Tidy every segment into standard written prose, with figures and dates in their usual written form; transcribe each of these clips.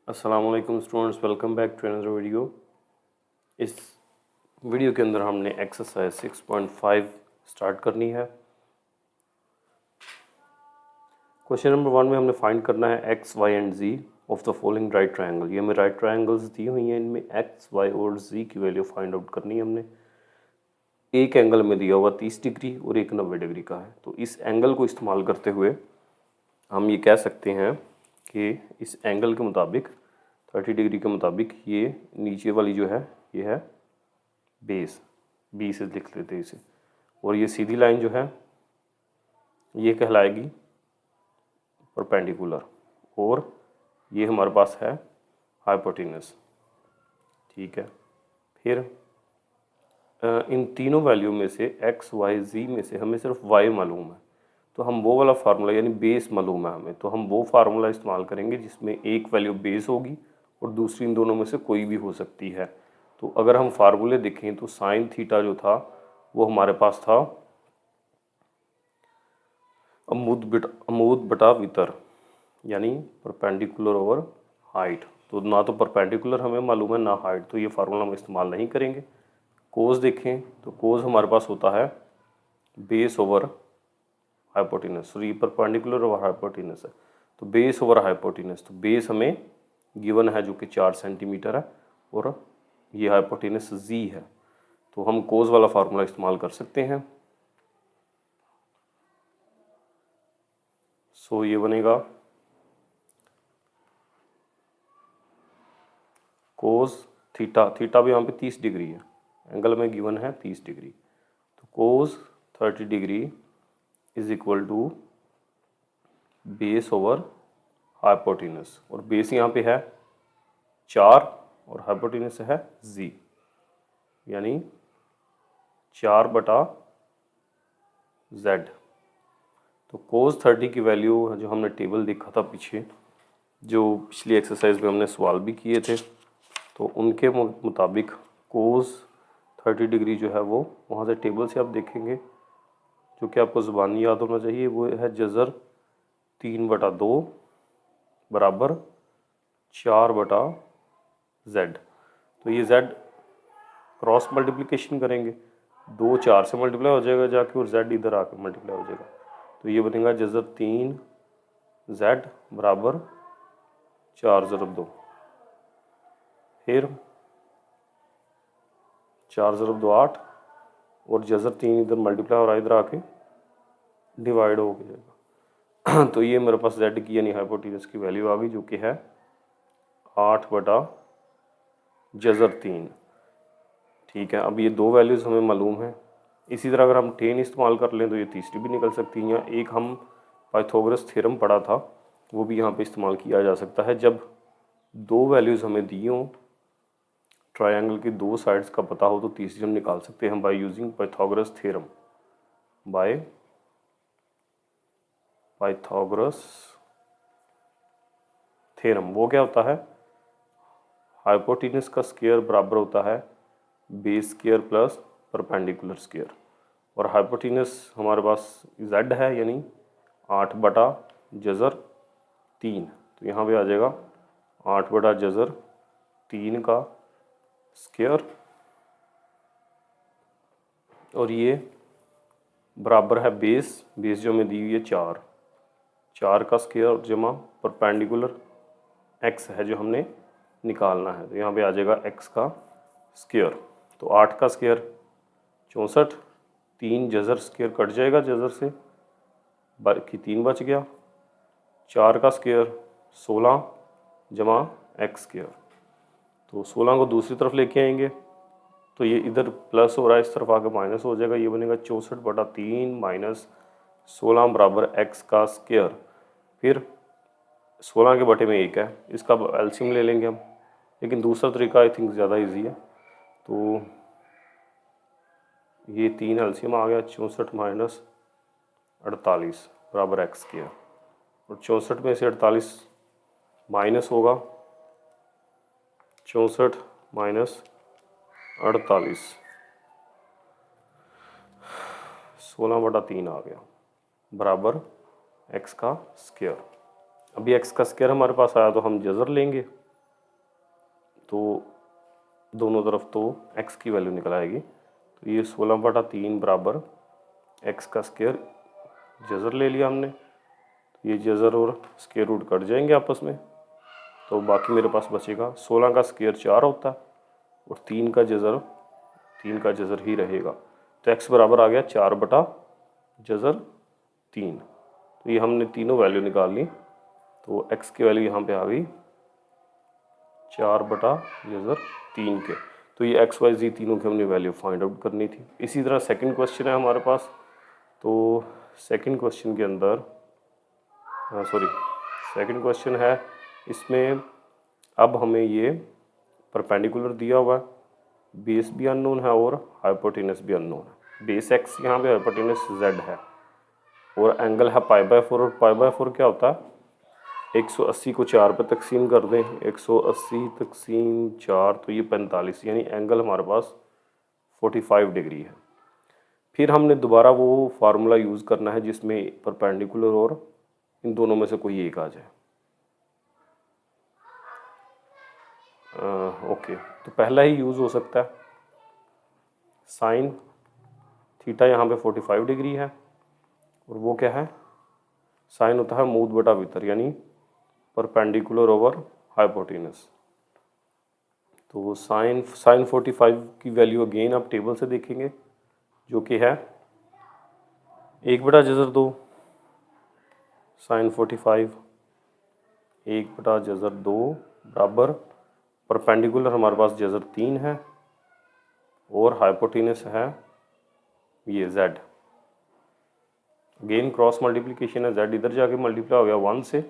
अस्सलामुअलैकुम students, welcome back to another video. इस video के अंदर हमने एक्सरसाइज 6.5 स्टार्ट करनी है। क्वेश्चन नंबर 1 में हमने फाइंड करना है x y and z of the following right triangle. ये हमें राइट ट्रायंगल्स दी हुई हैं, इनमें एक्स वाई और जी की वैल्यू फाइंड आउट करनी है हमने। एक एंगल में दिया हुआ 30 डिग्री और एक 90 डिग्री का है, तो इस एंगल को इस्तेमाल करते हुए हम ये कह सकते हैं कि इस एंगल के मुताबिक 30 डिग्री के मुताबिक ये नीचे वाली जो है ये है बेस, बी से लिख लेते हैं इसे, और ये सीधी लाइन जो है ये कहलाएगी परपेंडिकुलर, और ये हमारे पास है हाइपोटेनस। ठीक है, फिर इन तीनों वैल्यू में से एक्स वाई जी में से हमें सिर्फ वाई मालूम है, तो हम वो वाला फार्मूला यानी बेस मालूम है हमें, तो हम वो फार्मूला इस्तेमाल करेंगे जिसमें एक वैल्यू बेस होगी और दूसरी इन दोनों में से कोई भी हो सकती है। तो अगर हम फार्मूले देखें तो साइन थीटा जो था वो हमारे पास था अमूद बटा वितर, यानी परपेंडिकुलर ओवर हाइट। तो ना तो परपेंडिकुलर हमें मालूम है ना हाइट, तो ये फार्मूला हम इस्तेमाल नहीं करेंगे। कोस देखें तो कोस हमारे पास होता है base over hypotenuse, sorry perpendicular over hypotenuse है, तो बेस ओवर हाइपोटेनस, तो बेस हमें गिवन है जो कि 4 सेंटीमीटर है और ये हाइपोटेनस जी है, तो हम कोस वाला फार्मूला इस्तेमाल कर सकते हैं। सो ये बनेगा कोस थीटा, थीटा भी यहाँ पे 30 डिग्री है, एंगल में गिवन है 30 डिग्री, तो cos 30 degree is equal to base over hypotenuse, और बेस यहाँ पे है 4 और हाइपोटेनस है जी, यानी 4 बटा जेड। तो कोस 30 की वैल्यू जो हमने टेबल देखा था पीछे, जो पिछली एक्सरसाइज में हमने सवाल भी किए थे, तो उनके मुताबिक कोस 30 डिग्री जो है वो वहाँ से टेबल से आप देखेंगे, जो कि आपको ज़ुबानी याद होना चाहिए, वो है जज़र 3/2 बराबर 4/z। तो ये z क्रॉस मल्टीप्लिकेशन करेंगे, 2 4 से मल्टीप्लाई हो जाएगा जाके, और z इधर आकर मल्टीप्लाई हो जाएगा, तो ये बनेगा जज़र 3z बराबर 4/2। फिर 4/2 8, और जज़र 3 इधर मल्टीप्लाई हो रहा है, इधर आके डिवाइड हो जाएगा। तो ये मेरे पास z की यानी हाइपोटेनस की वैल्यू आ गई, जो कि है 8/3। ठीक है, अब ये दो वैल्यूज़ हमें मालूम है। इसी तरह अगर हम टेन इस्तेमाल कर लें तो ये तीसरी भी निकल सकती है, या एक हम पाइथागोरस थ्योरम पढ़ा था वो भी यहाँ पे इस्तेमाल किया जा सकता है। जब दो वैल्यूज़ हमें दी हों, ट्रायंगल की दो साइड्स का पता हो, तो तीसरी हम निकाल सकते हैं by using Pythagoras theorem. By Pythagoras theorem वो क्या होता है, हाइपोटेनस का स्क्वायर बराबर होता है base square plus perpendicular square, और हाइपोटेनस हमारे पास z है यानी 8/3, तो यहाँ पे आ जाएगा 8/3 का स्क्वायर, और ये बराबर है बेस जो हमें दी हुई है 4 का स्क्वायर जमा परपेंडिकुलर x है जो हमने निकालना है, तो यहाँ पे आ जाएगा x का स्क्वायर। तो 8 का स्क्वायर 64, 3 जज़र स्क्वायर कट जाएगा जज़र से, बाकी 3 बच गया, 4 का स्क्वायर 16 जमा x स्क्वायर, तो 16 को दूसरी तरफ लेके आएंगे तो ये इधर प्लस हो रहा है, इस तरफ आके माइनस हो जाएगा, ये बनेगा 64/3 माइनस 16 बराबर x का स्क्वायर। फिर 16 के बटे में 1 है, इसका एलसीएम ले लेंगे हम, लेकिन दूसरा तरीका आई थिंक ज़्यादा इजी है, तो ये 3 एलसीएम आ गया, 64 माइनस 48 बराबर x स्क्वायर, और 64 में से 48 माइनस होगा, 64 माइनस 48 16/3 आ गया बराबर x का स्क्वायर। अभी x का स्क्वायर हमारे पास आया तो हम जज़र लेंगे, तो दोनों तरफ तो x की वैल्यू निकल आएगी। तो ये 16/3 बराबर x का स्क्वायर जज़र ले लिया हमने। तो ये जज़र और स्क्वायर रूट कट जाएंगे आपस में, तो बाकी मेरे पास बचेगा 16 का स्क्वायर 4 होता है और 3 का जज़र ही रहेगा। तो x बराबर आ गया 4/जज़र 3। तो ये हमने तीनों वैल्यू निकाल ली। तो x की वैल्यू यहाँ पे आ गई 4/जज़र 3 के। तो ये x y z तीनों की हमने वैल्यू फाइंड आउट करनी थी। इसी तरह सेकंड क्वेश्चन है हमारे पास। तो सेकंड क्वेश्चन के अंदर सेकंड क्वेश्चन है, इसमें अब हमें ये परपेंडिकुलर दिया हुआ है, बेस भी अननोन है और हाइपोटेनस भी अननोन है। बेस x यहाँ पे, हाइपोटेनस z है और एंगल है π/4। और π/4 क्या होता है, 180 को 4 पे तकसीम कर दें, 180 तकसीम 4 तो ये 45, यानी एंगल हमारे पास 45 डिग्री है। फिर हमने दोबारा वो फार्मूला यूज़ करना है जिसमें परपेंडिकुलर और इन दोनों में से कोई एक आ जाए। ओके, तो पहला ही यूज़ हो सकता है, साइन थीटा यहाँ पे 45 डिग्री है और वो क्या है, साइन होता है मूद बटा वितर, यानी परपेंडिकुलर ओवर हाइपोटेनस। तो साइन 45 की वैल्यू अगेन आप टेबल से देखेंगे, जो कि है 1/जज़र 2 साइन 45, 1/जज़र 2 बराबर परपेंडिकुलर हमारे पास जज़र 3 है और हाइपोटेनस है ये z। अगेन क्रॉस मल्टीप्लिकेशन है, z इधर जाके मल्टीप्लाई हो गया 1 से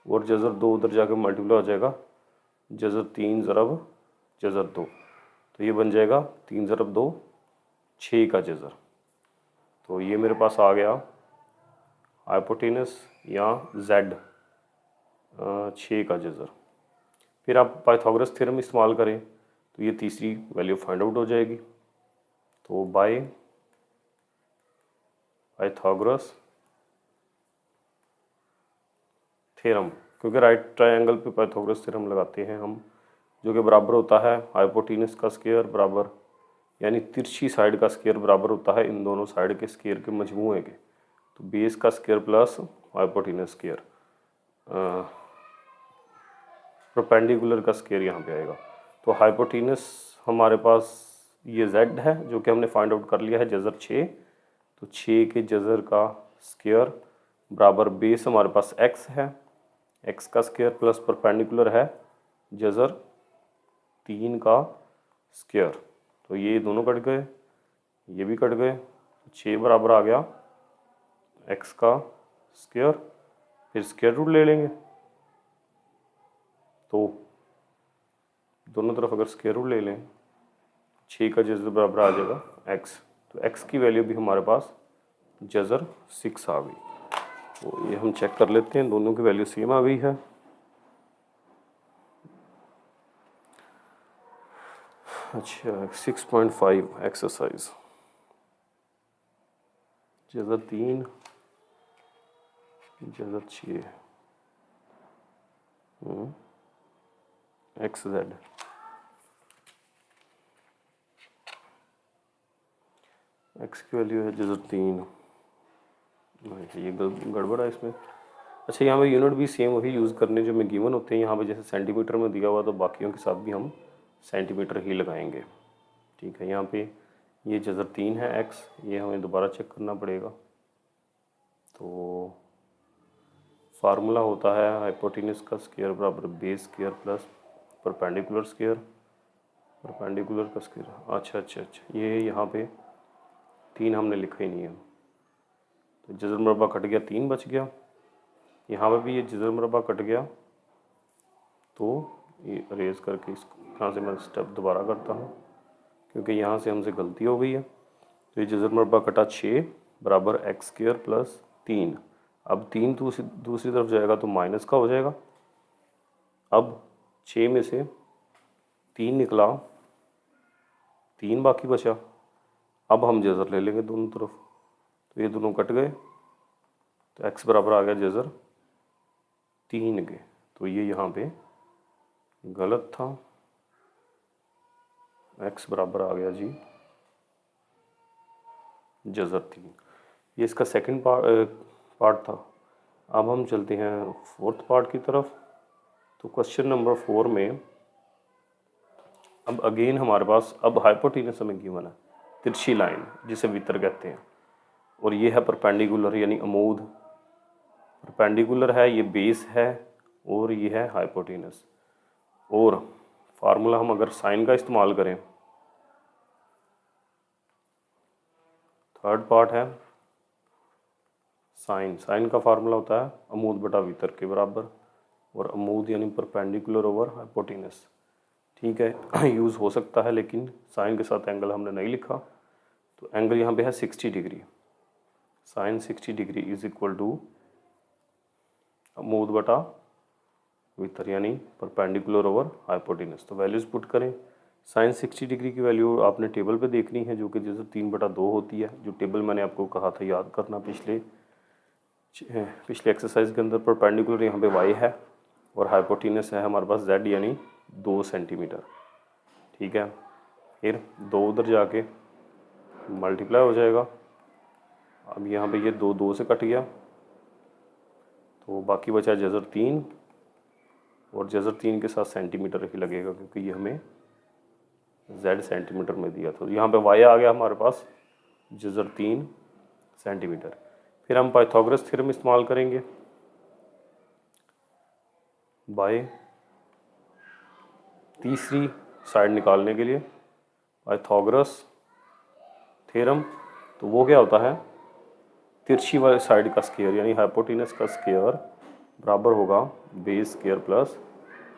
और जज़र 2 उधर जाके मल्टीप्लाई हो जाएगा जज़र 3 ज़रब जज़र 2। तो ये बन जाएगा 3 ज़रब 2 6 का जज़र। तो ये मेरे पास आ गया हाइपोटेनस या z 6 का जज़र। फिर आप पाइथागोरस थ्योरम इस्तेमाल करें तो ये तीसरी वैल्यू फाइंड आउट हो जाएगी। तो बाय पाइथागोरस थ्योरम, क्योंकि राइट ट्रायंगल पे पाइथागोरस थ्योरम लगाते हैं हम, जो कि बराबर होता है हाइपोटेनस का स्क्वायर बराबर, यानी तिरछी साइड का स्क्वायर बराबर होता है इन दोनों साइड के स्क्वायर के मजमूए के। तो बेस का square plus hypotenuse square, perpendicular का स्क्वायर यहाँ पे आएगा। तो हाइपोटेनस हमारे पास ये z है जो कि हमने फाइंड आउट कर लिया है जज़र 6। तो 6 के जज़र का स्क्वायर बराबर बेस हमारे पास x है, x का स्क्वायर प्लस परपेंडिकुलर है जज़र 3 का स्क्वायर। तो ये दोनों कट गए, ये भी कट गए, 6 बराबर आ गया x का स्क्वायर, फिर स्क्वायर रूट ले लेंगे। तो दोनों तरफ अगर स्क्वायर रूट ले लें 6 का जज़र बराबर आ जाएगा x। तो x की वैल्यू भी हमारे पास जज़र 6 आ गई। तो ये हम चेक कर लेते हैं, दोनों की वैल्यू सेम आ गई है। अच्छा 6.5 एक्सरसाइज, जज़र 3 जज़र 6 एक्स जेड। एक्स की वैल्यू है जज़र 3। ये गड़बड़ है इसमें। अच्छा यहाँ पे यूनिट भी सेम वही यूज़ करने जो में गिवन होते हैं। यहाँ पे जैसे सेंटीमीटर में दिया हुआ तो बाकियों के साथ भी हम सेंटीमीटर ही लगाएंगे। ठीक है, यहाँ पे ये जज़र 3 है एक्स, ये हमें दोबारा चेक करना पड़ेगा। तो फार्मूला होता है हाइपोटेनस का स्क्वायर बराबर base square plus perpendicular square, perpendicular का स्क्वायर। अच्छा, ये यहाँ पे 3 हमने लिखा ही नहीं है। तो जज़र मरबा कट गया, 3 बच गया। यहाँ पे भी ये जज़र मरबा कट गया, तो ये अरेज करके इसको यहाँ से मैं स्टेप दोबारा करता हूँ क्योंकि यहाँ से हमसे गलती हो गई है। तो ये जज़र मरबा कटा 6 बराबर एक्स स्क्वायर प्लस 3। अब 3 दूसरी तरफ जाएगा तो माइनस का हो जाएगा। अब 6 में से 3 निकला, 3 बाकी बचा। अब हम जज़र ले लेंगे दोनों तरफ, तो ये दोनों कट गए, तो x बराबर आ गया जज़र 3 के। तो ये यहाँ पे गलत था, एक्स बराबर आ गया जी जज़र 3। ये इसका सेकंड पार्ट था। अब हम चलते हैं फोर्थ पार्ट की तरफ। तो क्वेश्चन नंबर 4 में अब अगेन हमारे पास अब हाइपोटेनस हमें गिवन है, तिरछी लाइन जिसे वितर कहते हैं, और ये है परपेंडिकुलर यानी अमूद। परपेंडिकुलर है, ये बेस है, और ये है हाइपोटेनस। और फार्मूला हम अगर साइन का इस्तेमाल करें, थर्ड पार्ट है साइन। साइन का फार्मूला होता है अमूद बटा वितर के बराबर, और अमूद यानी परपेंडिकुलर ओवर हाइपोटेनस। ठीक है, यूज़ हो सकता है, लेकिन साइन के साथ एंगल हमने नहीं लिखा, तो एंगल यहाँ पे है 60 degree. Sine 60 degree is equal to अमूद बटा वितर यानी परपेंडिकुलर ओवर हाइपोटेनस। तो वैल्यूज़ पुट करें। साइन 60 डिग्री की वैल्यू आपने टेबल पे देखनी है, जो कि जैसे 3/2 होती है, जो टेबल मैंने आपको कहा था याद करना पिछले एक्सरसाइज के अंदर। परपेंडिकुलर यहाँ पे y है, और हाइपोटेनस है हमारे पास z यानी 2 सेंटीमीटर। ठीक है, फिर 2 उधर जाके मल्टीप्लाई हो जाएगा। अब यहाँ पे ये 2 से कट गया, तो बाकी बचा जज़र 3, और जज़र 3 के साथ सेंटीमीटर ही लगेगा, क्योंकि ये हमें z सेंटीमीटर में दिया। तो यहाँ पे y आ गया हमारे पास जज़र 3 सेंटीमीटर। फिर हम पाइथागोरस थ्योरम इस्तेमाल करेंगे बाय तीसरी साइड निकालने के लिए। पाइथागोरस थ्योरम, तो वो क्या होता है, तिरछी वाली साइड का स्क्वायर यानी हाइपोटेनस का स्क्वायर बराबर होगा base square plus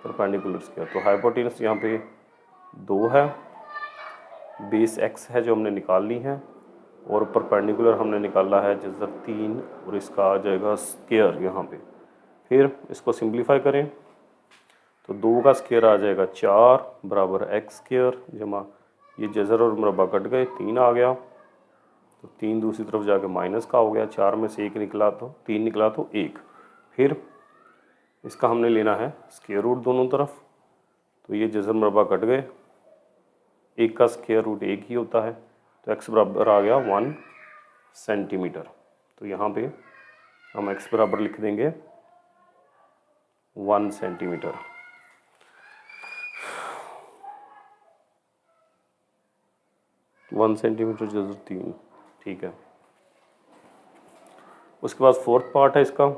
perpendicular square. तो हाइपोटेनस यहाँ पे 2 है, बेस x है जो हमने निकालनी है, और परपेंडिकुलर हमने निकाला है जज़र 3, और इसका आ जाएगा स्क्वायर यहाँ पे। फिर इसको सिंप्लीफाई करें, तो 2 का स्क्वायर आ जाएगा 4 बराबर एक्स स्क्वायर जमा ये जज़र और मुरब्बा कट गए, 3 आ गया, तो 3 दूसरी तरफ जाके माइनस का हो गया, 4 में से 1 निकला तो 3 निकला तो 1। फिर इसका हमने लेना है स्क्वायर रूट दोनों तरफ, तो ये जज़र मुरब्बा कट गए, 1 का स्क्वायर रूट 1 ही होता है, तो x बराबर आ गया 1 सेंटीमीटर। तो यहाँ पे हम x बराबर लिख देंगे 1 सेंटीमीटर। One centimetre जज़र 3। ठीक है, उसके बाद फोर्थ पार्ट है इसका।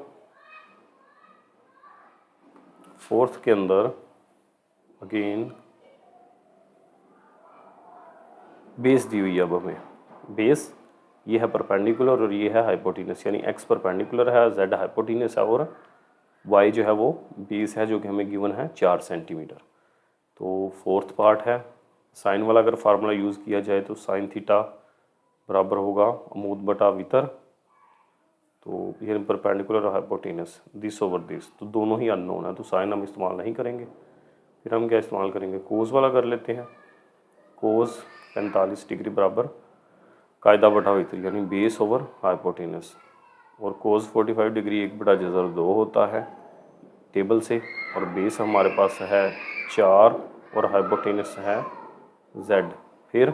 फोर्थ के अंदर अगेन बेस दी हुई है। अब हमें बेस ये है परपेंडिकुलर और ये है हाइपोटेनस, यानी x परपेंडिकुलर है, z हाइपोटेनस है, और y जो है वो बेस है, जो कि हमें गिवन है 4 सेंटीमीटर। तो फोर्थ पार्ट है साइन वाला। अगर फार्मूला यूज़ किया जाए तो साइन थीटा बराबर होगा अमूद बटा वितर, तो ये परपेंडिकुलर और हाइपोटेनस दिस ओवर दिस, तो दोनों ही अननोन है, तो साइन हम इस्तेमाल नहीं करेंगे। फिर हम क्या इस्तेमाल करेंगे, कोस वाला कर लेते हैं। कोस 45 डिग्री बराबर कायदा बटा वितर यानी बेस ओवर हाइपोटेनस, और कोस 45 डिग्री 1/2 होता है टेबल से, और बेस हमारे पास है 4 और हाइपोटेनस है z। फिर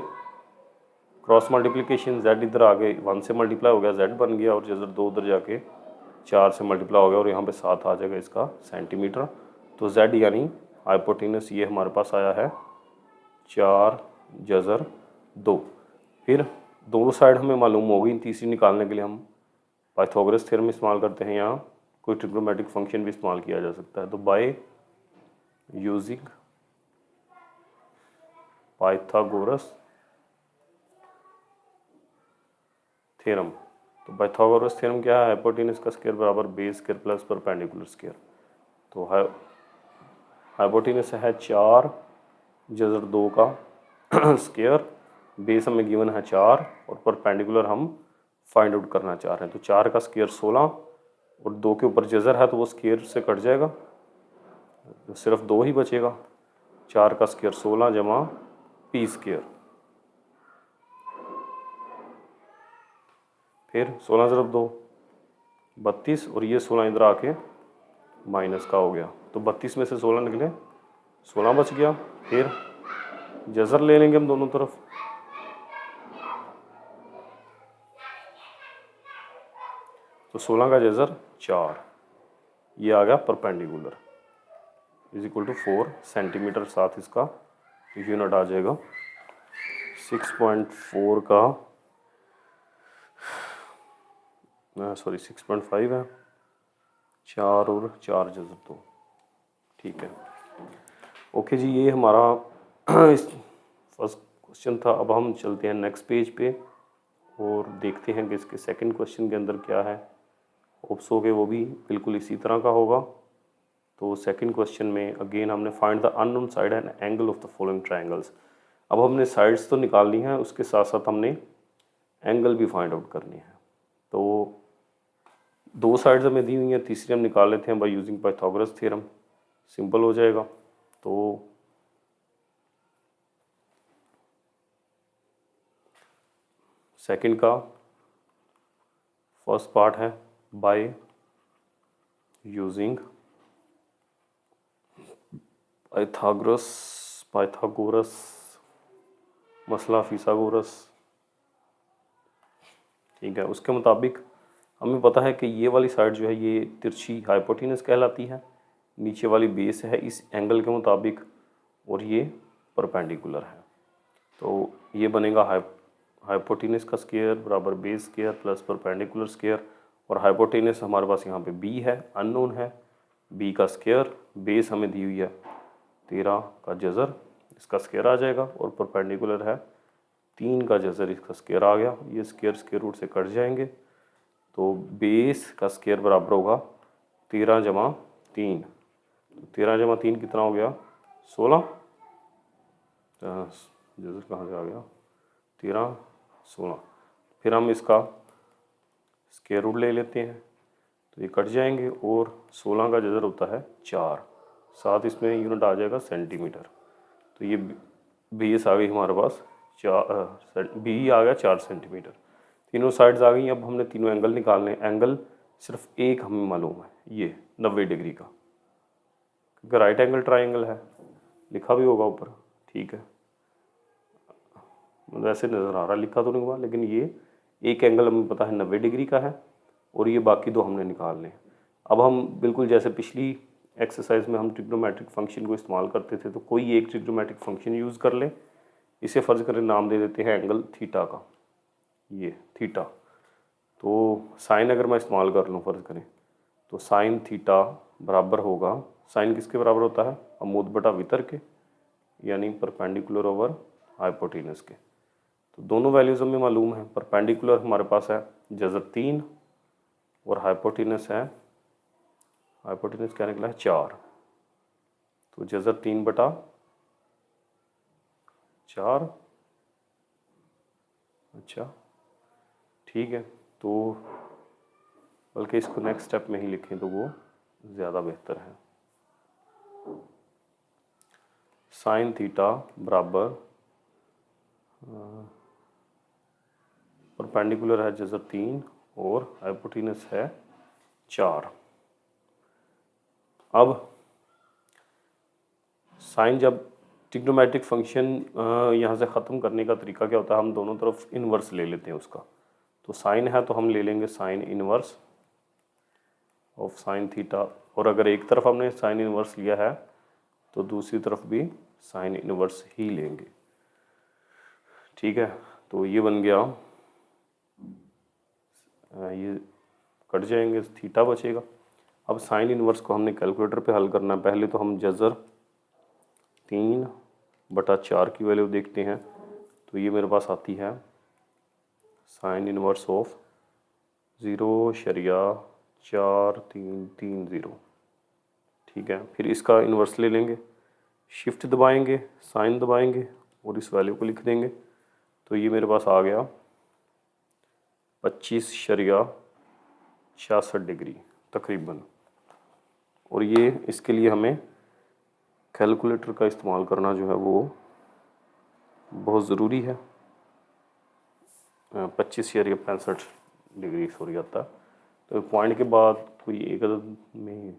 क्रॉस मल्टीप्लिकेशन, z इधर आ गए 1 से मल्टीप्लाई हो गया, z बन गया, और जज़र 2 उधर जाके 4 से मल्टीप्लाई हो गया, और यहाँ पे 7 आ जाएगा इसका सेंटीमीटर। तो z यानी हाइपोटेनस ये हमारे पास आया है 4 जज़र 2। फिर दोनों साइड हमें मालूम होगी, तीसरी निकालने के लिए हम पाइथागोरस थ्योरम इस्तेमाल करते हैं, यहाँ कोई ट्रिग्नोमेट्रिक फंक्शन भी इस्तेमाल किया जा सकता है। तो बाय यूजिंग पाइथागोरस थ्योरम, तो पाइथागोरस थ्योरम क्या है, हाइपोटेनस का स्क्वायर बराबर base square plus perpendicular square. तो हाइपोटेनस है 4 जज़र 2 का स्क्वायर, बेस हमें गिवन है 4, और परपेंडिकुलर हम फाइंड आउट करना चाह रहे हैं। तो 4 का स्क्वायर 16, और 2 के ऊपर जज़र है तो वो स्क्वायर से कट जाएगा, तो सिर्फ 2 ही बचेगा। 4 का स्क्वायर 16 जमा p स्क्वायर, फिर 16 ज़रब 2 32, और ये 16 इधर आके माइनस का हो गया, तो 32 में से 16 निकले 16 बच गया। फिर जज़र ले लेंगे हम दोनों तरफ। तो 16 का जज़र 4, ये आ गया perpendicular, is equal to 4 centimetre. साथ इसका यूनिट आ जाएगा 6.4 का, सॉरी 6.5 है, 4 और 4 जज़र 2। ठीक है, ओके जी, ये हमारा फर्स्ट क्वेश्चन था। अब हम चलते हैं नेक्स्ट पेज पे और देखते हैं कि इसके सेकंड क्वेश्चन के अंदर क्या है। होप्स हो के वो भी बिल्कुल इसी तरह का होगा। तो सेकंड क्वेश्चन में अगेन हमने find the unknown side and angle of the following triangles. अब हमने साइड्स तो निकालनी है, उसके साथ साथ हमने एंगल भी फाइंड आउट करनी है। तो 2 साइड्स हमें दी हुई हैं, तीसरी हम निकाल लेते हैं by using Pythagoras theorem, simple हो जाएगा। तो सेकंड का फर्स्ट पार्ट है बाय यूजिंग पाइथागोरस मसला फिसागोरस। ठीक है, उसके मुताबिक हमें पता है कि ये वाली साइड जो है ये तिरछी हाइपोटेनस कहलाती है, नीचे वाली बेस है इस एंगल के मुताबिक, और ये परपेंडिकुलर है। तो ये बनेगा हाइपोटेनस का स्क्वायर बराबर base square plus perpendicular square, और हाइपोटेनस हमारे पास यहाँ पे बी है, अननोन है, बी का स्क्वायर, बेस हमें दी हुई है 13 का जज़र, इसका स्क्वायर आ जाएगा, और परपेंडिकुलर है 3 का जज़र, इसका स्क्वायर आ गया। ये स्क्वायर रूट से कट जाएंगे, तो बेस का स्क्वायर बराबर होगा 13 जमा 3। तो 13 जमा 3 कितना हो गया 16, जज़र कहाँ से आ गया 13 16। फिर हम इसका स्क्वायर रूट ले लेते हैं, तो ये कट जाएंगे, और 16 का जज़र होता है 4, साथ इसमें यूनिट आ जाएगा सेंटीमीटर। तो ये बेस आ गई हमारे पास 4, बी आ गया 4 सेंटीमीटर। तीनों साइड्स आ गई। अब हमने तीनों एंगल निकालने हैं। एंगल सिर्फ एक हमें मालूम है, ये 90 डिग्री का, क्योंकि राइट एंगल ट्राइंगल है, लिखा भी होगा ऊपर। ठीक है, वैसे नज़र आ रहा, लिखा तो नहीं हुआ, लेकिन ये एक एंगल हमें पता है 90 डिग्री का है, और ये बाकी दो हमने निकालने हैं। अब हम बिल्कुल जैसे पिछली एक्सरसाइज में हम ट्रिग्नोमेट्रिक फंक्शन को इस्तेमाल करते थे, तो कोई एक ट्रिग्नोमेट्रिक फंक्शन यूज़ कर लें। इसे फ़र्ज़ करें नाम दे देते हैं एंगल थीटा का, ये थीटा। तो साइन अगर मैं इस्तेमाल कर लूँ फ़र्ज़ करें, तो साइन थीटा बराबर होगा, साइन किसके बराबर होता है, अमूद बटा वितर के, यानी परपेंडिकुलर ओवर हाइपोटेनस के। तो दोनों वैल्यूज़ हमें मालूम है। परपेंडिकुलर हमारे पास है जज़र 3, और हाइपोटेनस है, हाइपोटेनस क्या निकला है 4। तो जज़र 3 बटा 4। अच्छा ठीक है, तो बल्कि इसको नेक्स्ट स्टेप में ही लिखें तो वो ज़्यादा बेहतर है। साइन थीटा बराबर परपेंडिकुलर है जज़र 3 और हाइपोटेनस है 4। अब साइन, जब ट्रिग्नोमेट्रिक फंक्शन यहाँ से ख़त्म करने का तरीका क्या होता है, हम दोनों तरफ इन्वर्स ले लेते हैं उसका। तो साइन है तो हम ले लेंगे sign inverse of sine theta, और अगर एक तरफ हमने साइन इन्वर्स लिया है तो दूसरी तरफ भी साइन इन्वर्स ही लेंगे। ठीक है, तो ये बन गया, ये कट जाएंगे, थीटा बचेगा। अब साइन इन्वर्स को हमने कैलकुलेटर पे हल करना है। पहले तो हम जज़र 3 बटा 4 की वैल्यू देखते हैं। तो ये मेरे पास आती है साइन इन्वर्स ऑफ 0.4330। ठीक है, फिर इसका इन्वर्स ले लेंगे, शिफ्ट दबाएंगे, साइन दबाएंगे और इस वैल्यू को लिख देंगे। तो ये मेरे पास आ गया 25.66 डिग्री तकरीबन। और ये इसके लिए हमें कैलकुलेटर का इस्तेमाल करना जो है वो बहुत ज़रूरी है। 25.65 डिग्री सॉरी आता है। तो पॉइंट के बाद कोई एक अदद में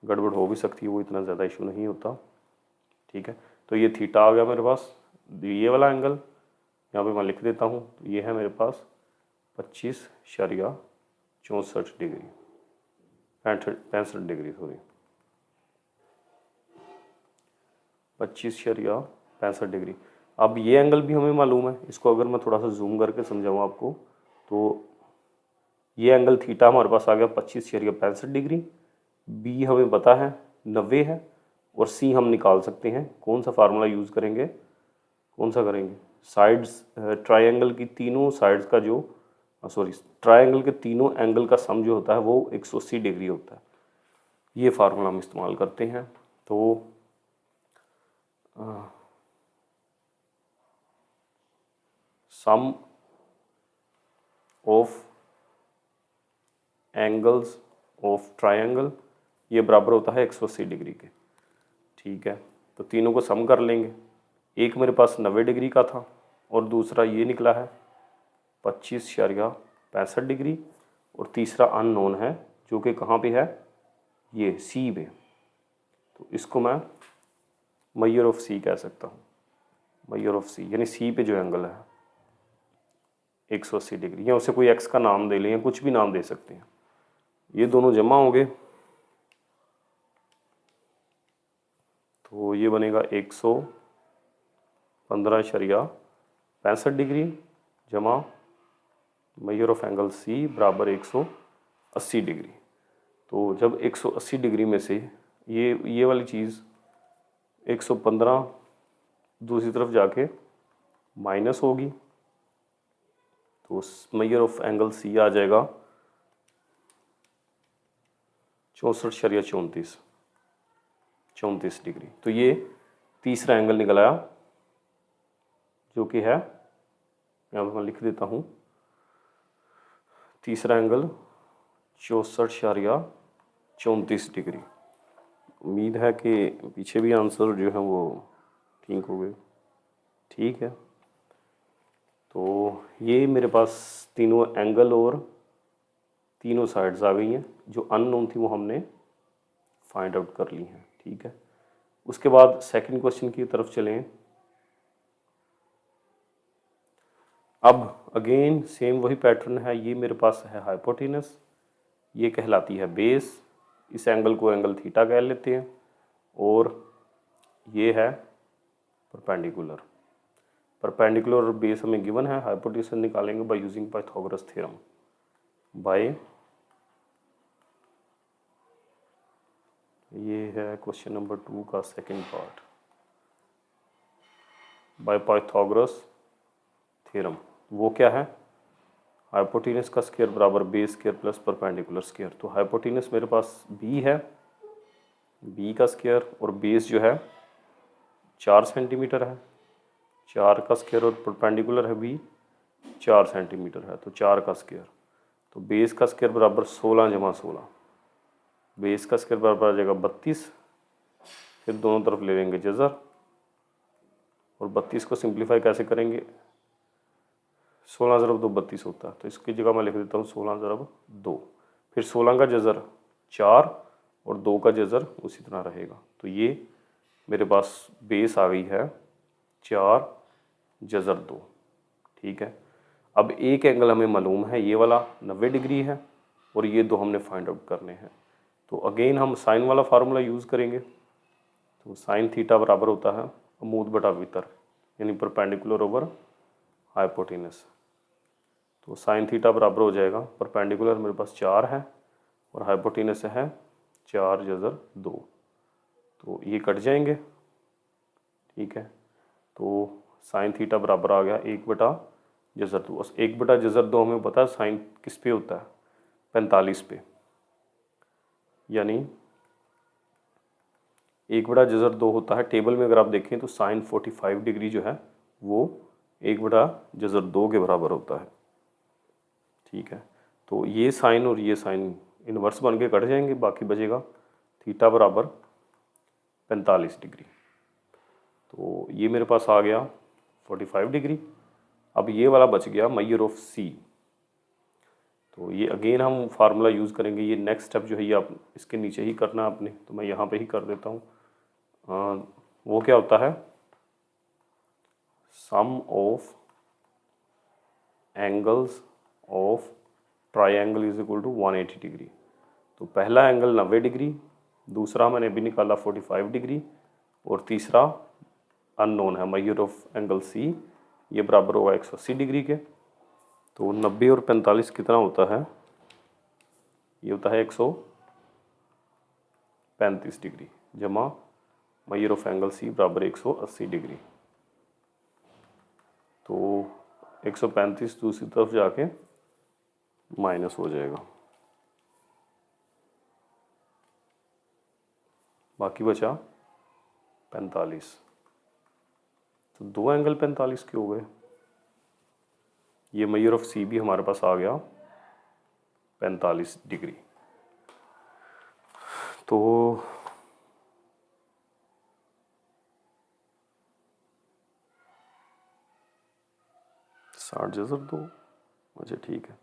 गड़बड़ हो भी सकती है, वो इतना ज़्यादा इशू नहीं होता। ठीक है, तो ये थीटा आ गया मेरे पास ये वाला एंगल यहाँ पे मैं लिख देता हूँ, तो ये है मेरे पास 25.64 डिग्री, 65 डिग्री, सॉरी 25.65 डिग्री। अब ये एंगल भी हमें मालूम है, इसको अगर मैं थोड़ा सा जूम करके समझाऊँ आपको, तो ये एंगल थीटा हमारे पास आ गया 25.65 डिग्री, बी हमें पता है 90 है, और सी हम निकाल सकते हैं। कौन सा फार्मूला यूज़ करेंगे, कौन सा करेंगे, साइड्स, ट्रायंगल की तीनों साइड्स का जो, सॉरी ट्रायंगल के तीनों एंगल का सम जो होता है वो 180 डिग्री होता है। ये फार्मूला हम इस्तेमाल करते हैं। तो सम ऑफ एंगल्स ऑफ ट्रायंगल ये बराबर होता है 180 डिग्री के। ठीक है, तो तीनों को सम कर लेंगे। एक मेरे पास 90 डिग्री का था और दूसरा ये निकला है 25.65 डिग्री, और तीसरा अननोन है जो कि कहाँ पे है, ये सी पे। तो इसको मैं मेजर ऑफ सी कह सकता हूँ, मेजर ऑफ सी यानी सी पे जो एंगल है 180 डिग्री, या उसे कोई एक्स का नाम दे लें या कुछ भी नाम दे सकते हैं। ये दोनों जमा होंगे तो ये बनेगा 115.65 डिग्री जमा मेजर ऑफ एंगल सी बराबर 180 डिग्री। तो जब 180 डिग्री में से ये वाली चीज़ 115 दूसरी तरफ जाके माइनस होगी, तो मेजर ऑफ एंगल सी आ जाएगा 64.34 डिग्री। तो ये तीसरा एंगल निकल आया, जो कि है, यहाँ पर मैं लिख देता हूँ, तीसरा एंगल 64.34 डिग्री। उम्मीद है कि पीछे भी आंसर जो है वो ठीक हो गए। ठीक है, तो ये मेरे पास तीनों एंगल और तीनों साइड्स आ गई हैं। जो अननोन थी वो हमने फाइंड आउट कर ली हैं। ठीक है, उसके बाद सेकंड क्वेश्चन की तरफ चलें। अब अगेन सेम वही पैटर्न है। ये मेरे पास है हाइपोटेनस, ये कहलाती है बेस, इस एंगल को एंगल थीटा कह लेते हैं, और ये है परपेंडिकुलर। परपेंडिकुलर और बेस हमें गिवन है, हाइपोटेनस निकालेंगे बाय यूजिंग पाइथागोरस थ्योरम। ये है क्वेश्चन नंबर 2 का second part, by Pythagoras theorem. वो क्या है, हाइपोटेनस का स्क्वायर बराबर base square plus perpendicular square. तो हाइपोटेनस मेरे पास बी है, बी का स्क्वायर, और बेस जो है 4 सेंटीमीटर है, 4 का स्क्वायर, और परपेंडिकुलर है बी 4 सेंटीमीटर है, तो 4 का स्क्वायर। तो बेस का स्क्वायर बराबर 16 जमा 16, बेस का स्क्वायर बराबर आ जाएगा 32, फिर दोनों तरफ ले लेंगे जज़र, और 32 को सिंप्लीफाई कैसे करेंगे, 16 ज़रब 2 32 होता है, तो इसकी जगह मैं लिख देता हूँ 16 ज़रब 2, फिर 16 का जज़र 4 और 2 का जज़र उसी तरह रहेगा। तो ये मेरे पास बेस आ गई है 4 जज़र 2। ठीक है, अब एक एंगल हमें मालूम है, ये वाला 90 डिग्री है, और ये दो हमने फाइंड आउट करने हैं। तो अगेन हम साइन वाला फार्मूला यूज़ करेंगे। तो साइन थीटा बराबर होता है अमूद बटा वितर, यानी परपेंडिकुलर ओवर हाइपोटेनस। तो साइन थीटा बराबर हो जाएगा, परपेंडिकुलर मेरे पास 4 है और हाइपोटेनस है 4 जज़र 2, तो ये कट जाएंगे। ठीक है, तो साइन थीटा बराबर आ गया 1 बटा जज़र 2। बस 1 बटा जज़र 2 हमें पता है साइन किस पे होता है, 45 पे, यानी 1 बटा जज़र 2 होता है, टेबल में अगर आप देखें तो साइन 45 डिग्री जो है वो 1 बटा जज़र 2 के बराबर होता है। ठीक है, तो ये साइन और ये साइन इनवर्स बन के कट जाएंगे, बाकी बचेगा थीटा बराबर 45 डिग्री। तो ये मेरे पास आ गया 45 डिग्री। अब ये वाला बच गया मेजर ऑफ सी। तो ये अगेन हम फार्मूला यूज़ करेंगे। ये नेक्स्ट स्टेप जो है ये आप इसके नीचे ही करना है आपने, तो मैं यहाँ पे ही कर देता हूँ। वो क्या होता है, sum of angles of triangle is equal to 180 degree. तो पहला एंगल 90 डिग्री, दूसरा मैंने भी निकाला 45 डिग्री, और तीसरा अननोन है मेजर ऑफ एंगल सी, ये बराबर होगा 180 डिग्री के। तो 90 और 45 कितना होता है, ये होता है 135 डिग्री, जमा मेजर ऑफ एंगल सी बराबर 180 डिग्री। तो 135 दूसरी तरफ जाके माइनस हो जाएगा, बाकी बचा 45। तो दो एंगल 45 के हो गए। ये मेजर ऑफ सी भी हमारे पास आ गया 45 डिग्री। तो 60 जज़र 2, अच्छा ठीक है,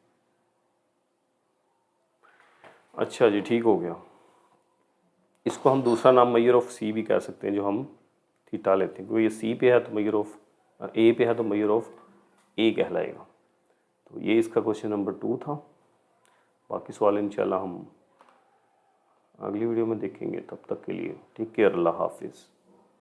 अच्छा जी ठीक हो गया। इसको हम दूसरा नाम मेजर ऑफ सी भी कह सकते हैं, जो हम थीटा लेते हैं, क्योंकि ये सी पे है तो मेजर ऑफ ए पे है तो मेजर ऑफ ए कहलाएगा। तो ये इसका क्वेश्चन नंबर 2 था। बाकी सवाल इंशाल्लाह हम अगली वीडियो में देखेंगे। तब तक के लिए टेक केयर, अल्लाह हाफिज़।